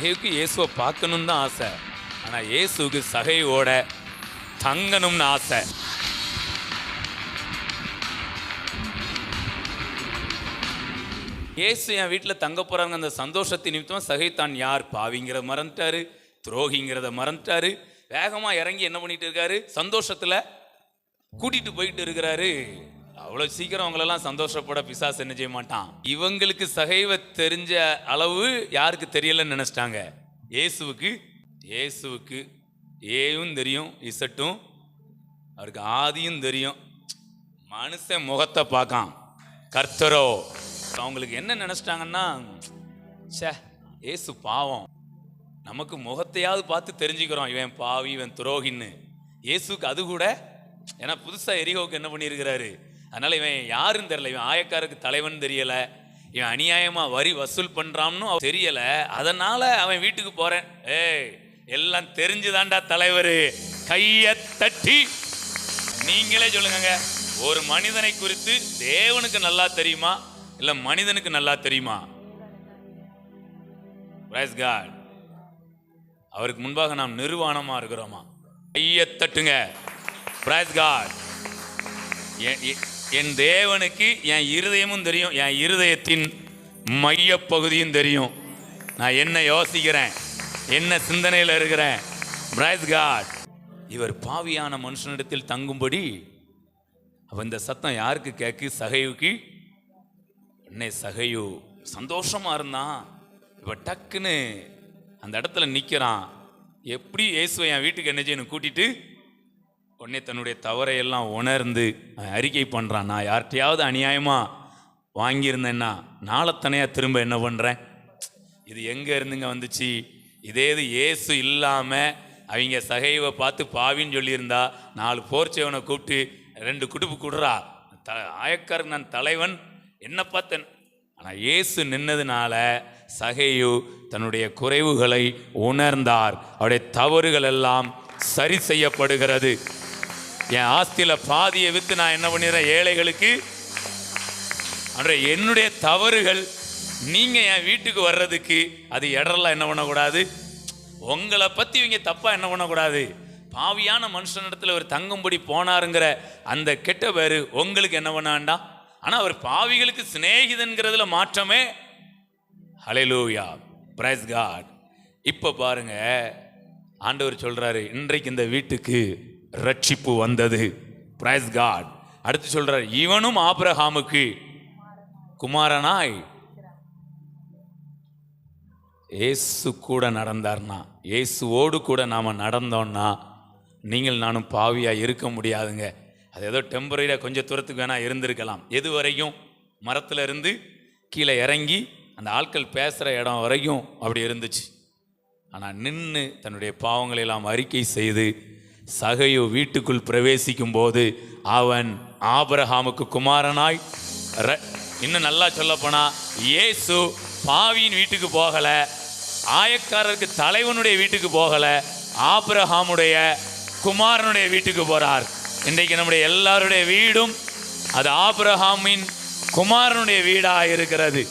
சகைவுக்கு இயேசுவை பார்க்கணும்னு தான் ஆசை, ஆனால் இயேசுக்கு சகையோட தங்கணும்னு ஆசை. இயேசு என் வீட்டில் தங்க போகிறாங்க அந்த சந்தோஷத்தின் நிமித்தமாக சகை தான் யார், பாவிங்கிறத மறந்துட்டாரு, துரோகிங்கிறத மறந்துட்டாரு. வேகமாக இறங்கி என்ன பண்ணிட்டு இருக்காரு, சந்தோஷத்தில் கூட்டிட்டு போயிட்டு இருக்கிறாரு. அவ்வளோ சீக்கிரம் அவங்களெல்லாம் சந்தோஷப்பட பிசாசு என்ன செய்ய மாட்டான். இவங்களுக்கு சகைவை தெரிஞ்ச அளவு யாருக்கு தெரியலன்னு நினச்சிட்டாங்க. இயேசுவுக்கு ஏயும் தெரியும், இசட்டும் அவருக்கு ஆதியும் தெரியும். மனுஷன் முகத்தை பார்க்கான், கர்த்தரோ. அவங்களுக்கு என்ன நினச்சிட்டாங்கன்னா, சே ஏசு பாவம், நமக்கு முகத்தையாவது பார்த்து தெரிஞ்சுக்கிறோம் இவன் பாவி இவன் துரோகின்னு. இயேசுக்கு அது கூட, ஏன்னா புதுசாக எரிகோவுக்கு என்ன பண்ணியிருக்கிறாரு, அதனால் இவன் யாருன்னு தெரியல, இவன் ஆயக்காருக்கு தலைவன் தெரியலை, இவன் அநியாயமாக வரி வசூல் பண்ணுறான்னு தெரியலை. அதனால் அவன் வீட்டுக்கு போகிறேன். எல்லாம் தெரிஞ்சுதான்டா தலைவர். கையை தட்டி நீங்களே சொல்லுங்க, ஒரு மனிதனை குறித்து தேவனுக்கு நல்லா தெரியுமா இல்லை மனிதனுக்கு நல்லா தெரியுமா? Praise God. அவருக்கு முன்பாக நாம் நிர்வாணமா இருக்கிறோமா? கையை தட்டுங்க. Price God. என் தேவனுக்கு என் இருதயமும் தெரியும், என் இருதயத்தின் மையப்பகுதியும் தெரியும். நான் என்ன யோசிக்கிறேன், என்ன சிந்தனையில் இருக்கிறேன். Praise God. இவர் பாவியான மனுஷனிடத்தில் தங்கும்படி அவன் இந்த சத்தம் யாருக்கு கேட்கு? சகைவுக்கு. உடனே சகையு சந்தோஷமா இருந்தான். இப்போ டக்குன்னு அந்த இடத்துல நிற்கிறான். எப்படி இயேசுவை என் வீட்டுக்கு என்ன செய்யணும் கூட்டிட்டு, உடனே தன்னுடைய தவறையெல்லாம் உணர்ந்து அறிக்கை பண்ணுறான். நான் யார்கிட்டையாவது அநியாயமாக வாங்கியிருந்தேன்னா நாளைத்தனையாக திரும்ப என்ன பண்ணுறேன், இது எங்கே இருந்துங்க வந்துச்சு? இதே இது இயேசு இல்லாமல் அவங்க சகைவை பார்த்து பாவின்னு சொல்லியிருந்தா 4 போர்ச்சவனை கூப்பிட்டு 2 குடுப்பு கொடுறா, ஆயக்காருக்கு நான் தலைவன் என்ன பார்த்தேன். ஆனால் இயேசு நின்னதுனால சகையு தன்னுடைய குறைவுகளை உணர்ந்தார். அவருடைய தவறுகள் எல்லாம் சரி செய்யப்படுகிறது. என் ஆஸ்தியில் பாதியை விற்று நான் என்ன பண்ணிடுறேன் ஏழைகளுக்கு. என்னுடைய தவறுகள் நீங்கள் என் வீட்டுக்கு வர்றதுக்கு அது இடரெல்லாம் என்ன பண்ணக்கூடாது, உங்களை பற்றி இவங்க தப்பாக என்ன பண்ணக்கூடாது. பாவியான மனுஷனிடத்தில் அவர் தங்கும்படி போனாருங்கிற அந்த கெட்ட பேர் உங்களுக்கு என்ன பண்ண வேண்டாம். ஆனால் அவர் பாவிகளுக்கு சிநேகிதன்கிறதுல மாற்றமே. Hallelujah, praise God. இப்போ பாருங்க, ஆண்டவர் சொல்றாரு இன்றைக்கு இந்த வீட்டுக்கு ரட்சிப்பு வந்தது. Praise God. அடுத்து சொல்றாரு இவனும் ஆபிரகாமுக்கு குமாரனாய். இயேசு கூட நடந்தார்னா, இயேசுவோடு கூட நாம் நடந்தோம்னா நீங்கள் நானும் பாவியாக இருக்க முடியாதுங்க. அது ஏதோ டெம்பரரியாக கொஞ்சம் தூரத்துக்கு வேணால் இருந்திருக்கலாம். எது வரைக்கும்? மரத்தில் இருந்து கீழே இறங்கி அந்த ஆட்கள் பேசுகிற இடம் வரைக்கும் அப்படி இருந்துச்சு. ஆனால் நின்று தன்னுடைய பாவங்களை எல்லாம் அறிக்கை செய்து சகையு வீட்டுக்குள் பிரவேசிக்கும் போது அவன் ஆபிரகாமுக்கு குமாரனாய். இன்னும் நல்லா சொல்லப்போனா இயேசு பாவியின் வீட்டுக்கு போகலை, ஆயக்காரருக்கு தலைவனுடைய வீட்டுக்கு போகலை, ஆபிரகாமுடைய குமாரனுடைய வீட்டுக்கு போறார். இன்றைக்கு நம்முடைய எல்லாருடைய வீடும் அது ஆபிரகாமின் குமாரனுடைய வீடாக இருக்கிறது.